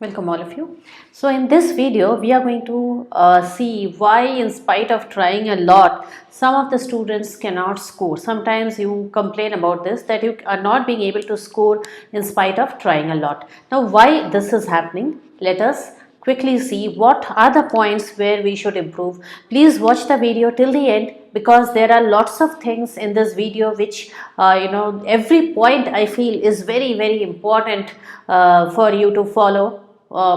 Welcome all of you. So in this video we are going to see why, in spite of trying a lot, some of the students cannot score. Sometimes you complain about this, that you are not being able to score in spite of trying a lot. Now why this is happening, let us quickly see what are the points where we should improve. Please watch the video till the end, because there are lots of things in this video which every point I feel is very important for you to follow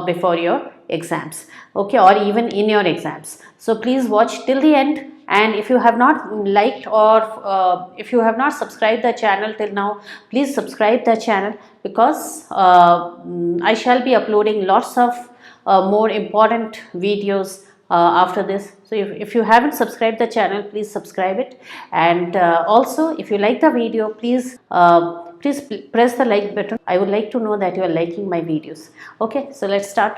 before your exams, okay, or even in your exams. So please watch till the end, and if you have not liked or if you have not subscribed the channel till now, please subscribe the channel, because I shall be uploading lots of more important videos after this. So if you haven't subscribed the channel, please subscribe it, and also if you like the video, please press the like button. I would like to know that you are liking my videos. Okay, so let's start.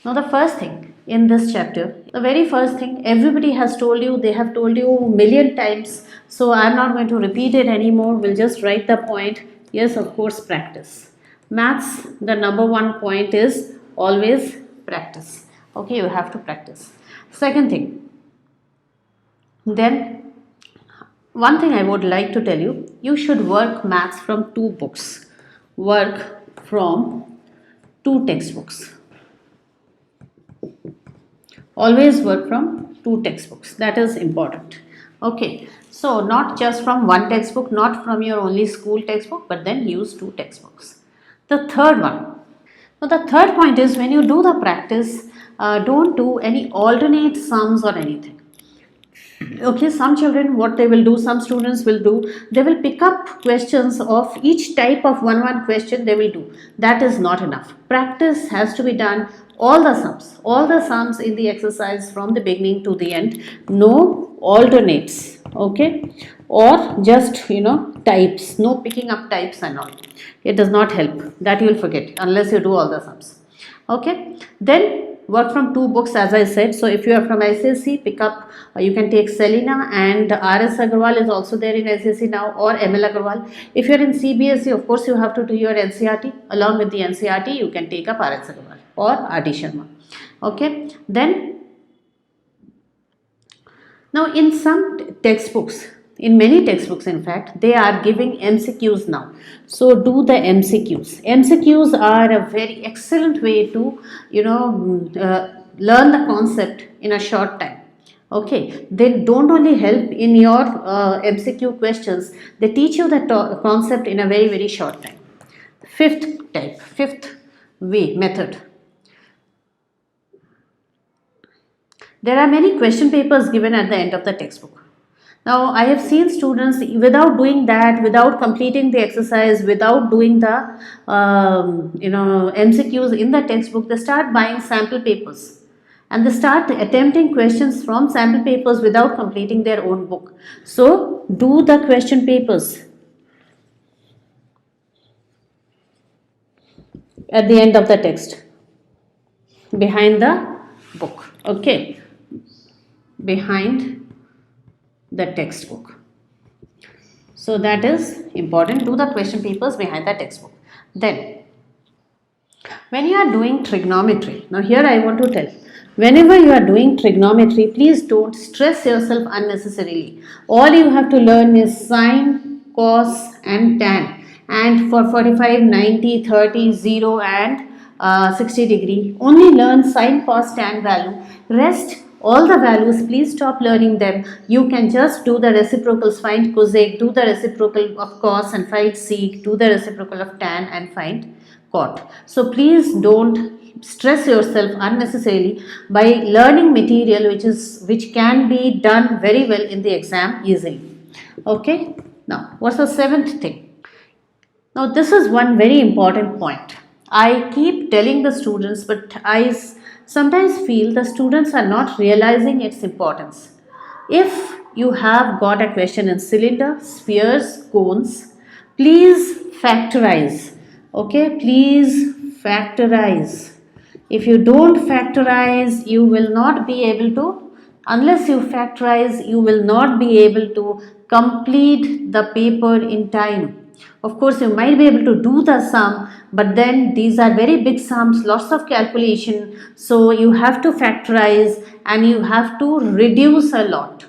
Now the first thing in this chapter, the very first thing, everybody has told you, they have told you a million times, so I am not going to repeat it anymore. We'll just write the point. Yes, of course, practice. Maths, the number one point is always practice. Okay, you have to practice. Second thing, then one thing I would like to tell you, you should work maths from two books. Work from two textbooks. Always work from two textbooks. That is important. Okay, so not just from one textbook, not from your only school textbook, but then use two textbooks. The third one. Now the third point is, when you do the practice, don't do any alternate sums or anything. Okay, some children, what they will do, some students will do, they will pick up questions of each type of one question they will do. That is not enough. Practice has to be done. All the sums in the exercise from the beginning to the end. No alternates, okay, or just types. No picking up types and all. It does not help. That you will forget unless you do all the sums. Okay, then work from two books, as I said. So if you are from ICSE, pick up, you can take Selina, and RS Agarwal is also there in ICSE now, or ML Agarwal. If you are in CBSE, of course you have to do your NCRT. Along with the NCRT, you can take up RS Agarwal or RD Sharma. Okay, then now in some textbooks, in many textbooks in fact, they are giving MCQs now. So do the MCQs. MCQs are a very excellent way to learn the concept in a short time. Okay, they don't only help in your MCQ questions, they teach you the concept in a very short time. Fifth method. There are many question papers given at the end of the textbook. Now, I have seen students, without doing that, without completing the exercise, without doing the MCQs in the textbook, they start buying sample papers, and they start attempting questions from sample papers without completing their own book. So do the question papers at the end of the text, behind the book. Okay, behind the textbook. So that is important. Do the question papers behind the textbook. Then when you are doing trigonometry, now here I want to tell, whenever you are doing trigonometry, please don't stress yourself unnecessarily. All you have to learn is sine, cos and tan, and for 45, 90, 30, 0 and 60 degree, only learn sine, cos, tan value. Rest all the values, please stop learning them. You can just do the reciprocals, find cosec, do the reciprocal of cos and find sec, do the reciprocal of tan and find cot. So please don't stress yourself unnecessarily by learning material which can be done very well in the exam easily. Okay, now what's the seventh thing? Now this is one very important point. I keep telling the students, but I sometimes feel the students are not realizing its importance. If you have got a question in cylinder, spheres, cones, please factorize. Okay, please factorize. If you don't factorize, you will not be able to, unless you factorize, you will not be able to complete the paper in time. Of course, you might be able to do the sum, but then these are very big sums, lots of calculation. So you have to factorize and you have to reduce a lot.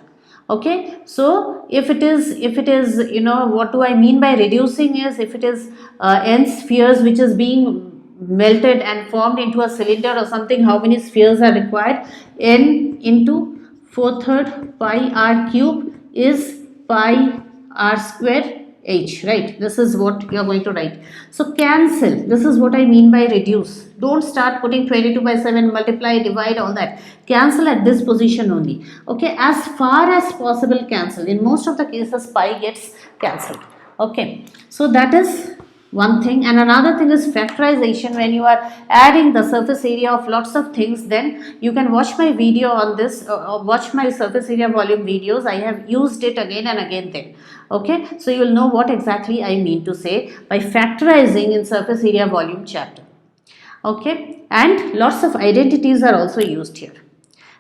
Okay, so if it is, you know, what do I mean by reducing is, if it is n spheres which is being melted and formed into a cylinder or something, how many spheres are required? N into 4/3 pi r cube is pi r square h, right? This is what you are going to write. So cancel, this is what I mean by reduce. Don't start putting 22/7, multiply, divide, all that. Cancel at this position only. Okay, as far as possible cancel. In most of the cases pi gets cancelled. Okay, so that is one thing. And another thing is factorization. When you are adding the surface area of lots of things, then you can watch my video on this, watch my surface area volume videos. I have used it again and again there. Okay, so you will know what exactly I mean to say by factorizing in surface area volume chapter. Okay, and lots of identities are also used here.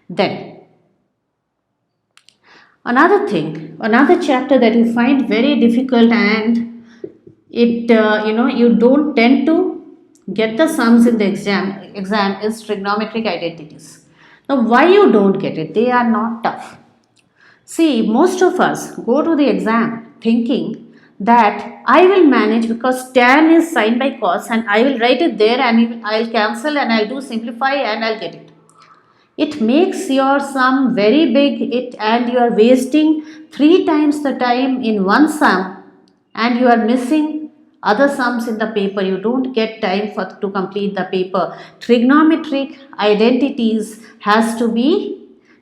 Then another thing, another chapter that you find very difficult, and it you don't tend to get the sums in the exam is trigonometric identities. Now why you don't get it? They are not tough. See, most of us go to the exam thinking that I will manage because tan is sine by cos, and I will write it there and I'll cancel and I'll do simplify and I'll get it. It makes your sum very big, and you are wasting 3 times the time in one sum, and you are missing other sums in the paper. You don't get time to complete the paper. Trigonometric identities has to be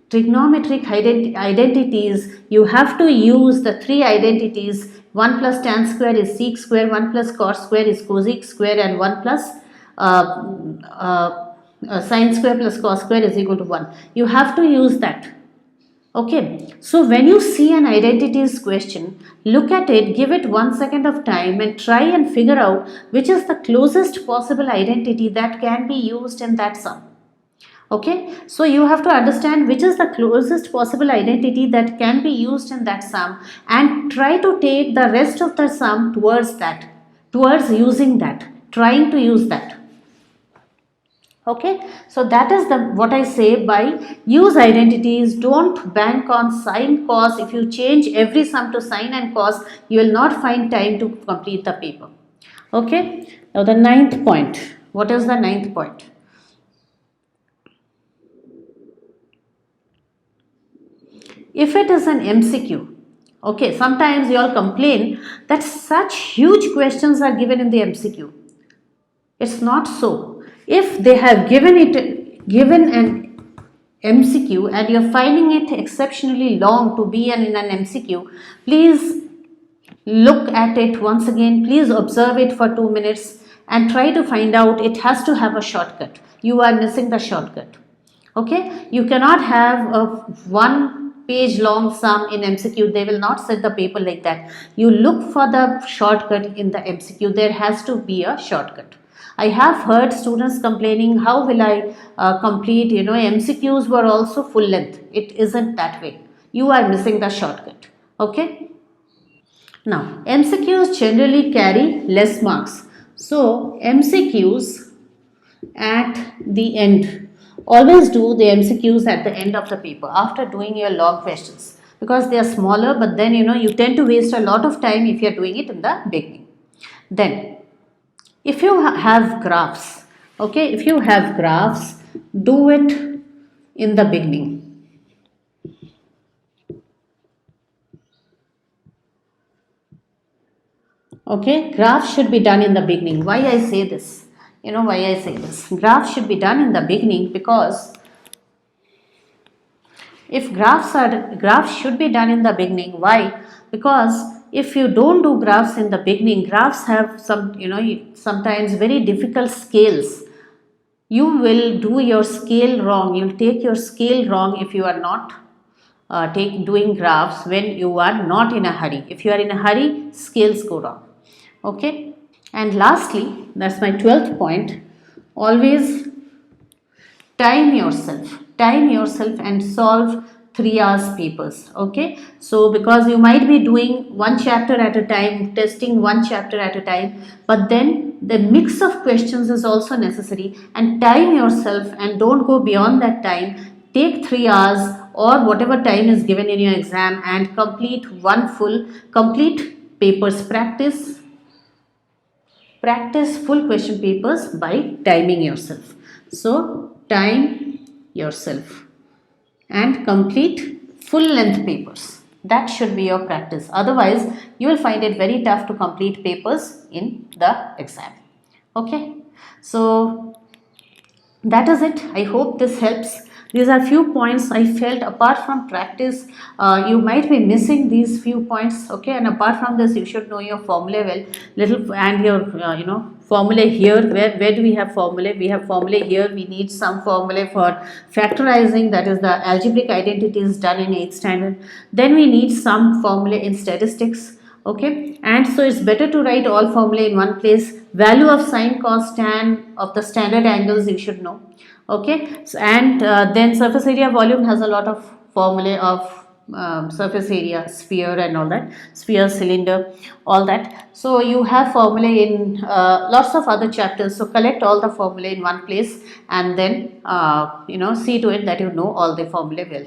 trigonometric identities. You have to use the 3 identities. 1 plus tan square is sec square, 1 plus cos square is cosec square, and 1 plus sine square plus cos square is equal to 1. You have to use that. Okay, so when you see an identities question, look at it, give it 1 second of time and try and figure out which is the closest possible identity that can be used in that sum. Okay, so you have to understand which is the closest possible identity that can be used in that sum, and try to take the rest of the sum towards that, towards using that, trying to use that. Okay, so that is the what I say by use identities. Don't bank on sine cos. If you change every sum to sine and cos, you will not find time to complete the paper. Okay, now the 9th point. What is the 9th point? If it is an MCQ, okay, sometimes you all complain that such huge questions are given in the MCQ. It's not so. If they have given an MCQ and you're finding it exceptionally long to be in an MCQ, please look at it once again. Please observe it for 2 minutes and try to find out. It has to have a shortcut. You are missing the shortcut. Okay, you cannot have a 1 page long sum in MCQ. They will not set the paper like that. You look for the shortcut in the MCQ. There has to be a shortcut. I have heard students complaining, how will I complete, MCQs were also full length. It isn't that way. You are missing the shortcut. Okay. Now, MCQs generally carry less marks. So, MCQs at the end. Always do the MCQs at the end of the paper after doing your long questions, because they are smaller, but then you tend to waste a lot of time if you are doing it in the beginning. Then, if you have graphs, okay, if you have graphs, do it in the beginning. Okay, graphs should be done in the beginning. Why I say this? Why I say this? Graphs should be done in the beginning because if graphs should be done in the beginning. Why? Because if you don't do graphs in the beginning, graphs have some, sometimes very difficult scales. You will do your scale wrong. You'll take your scale wrong if you are not doing graphs when you are not in a hurry. If you are in a hurry, scales go wrong. Okay. And lastly, that's my 12th point. Always time yourself and solve 3 hours papers. Okay, so because you might be doing one chapter at a time, testing one chapter at a time, but then the mix of questions is also necessary, and time yourself and don't go beyond that time. Take 3 hours or whatever time is given in your exam and complete one full complete papers. Practice full question papers by timing yourself. So time yourself and complete full length papers. That should be your practice. Otherwise, you will find it very tough to complete papers in the exam. Okay, so that is it. I hope this helps. These are few points I felt. Apart from practice, you might be missing these few points. Okay, and apart from this, you should know your formula well, little, and your formula here. Where do we have formula? We have formula here. We need some formula for factorizing, that is the algebraic identities done in 8th standard. Then we need some formula in statistics. Okay, and so it's better to write all formula in one place. Value of sine, cos, tan of the standard angles you should know. Okay, so, and then surface area volume has a lot of formula of surface area, sphere and all that, sphere, cylinder, all that. So you have formula in lots of other chapters. So collect all the formula in one place and then see to it that you know all the formula well.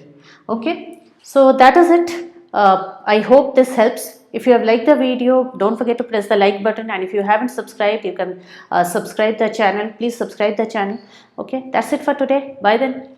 Okay, so that is it. I hope this helps. If you have liked the video, don't forget to press the like button, and if you haven't subscribed, you can subscribe the channel. Please subscribe the channel. Okay, that's it for today. Bye then.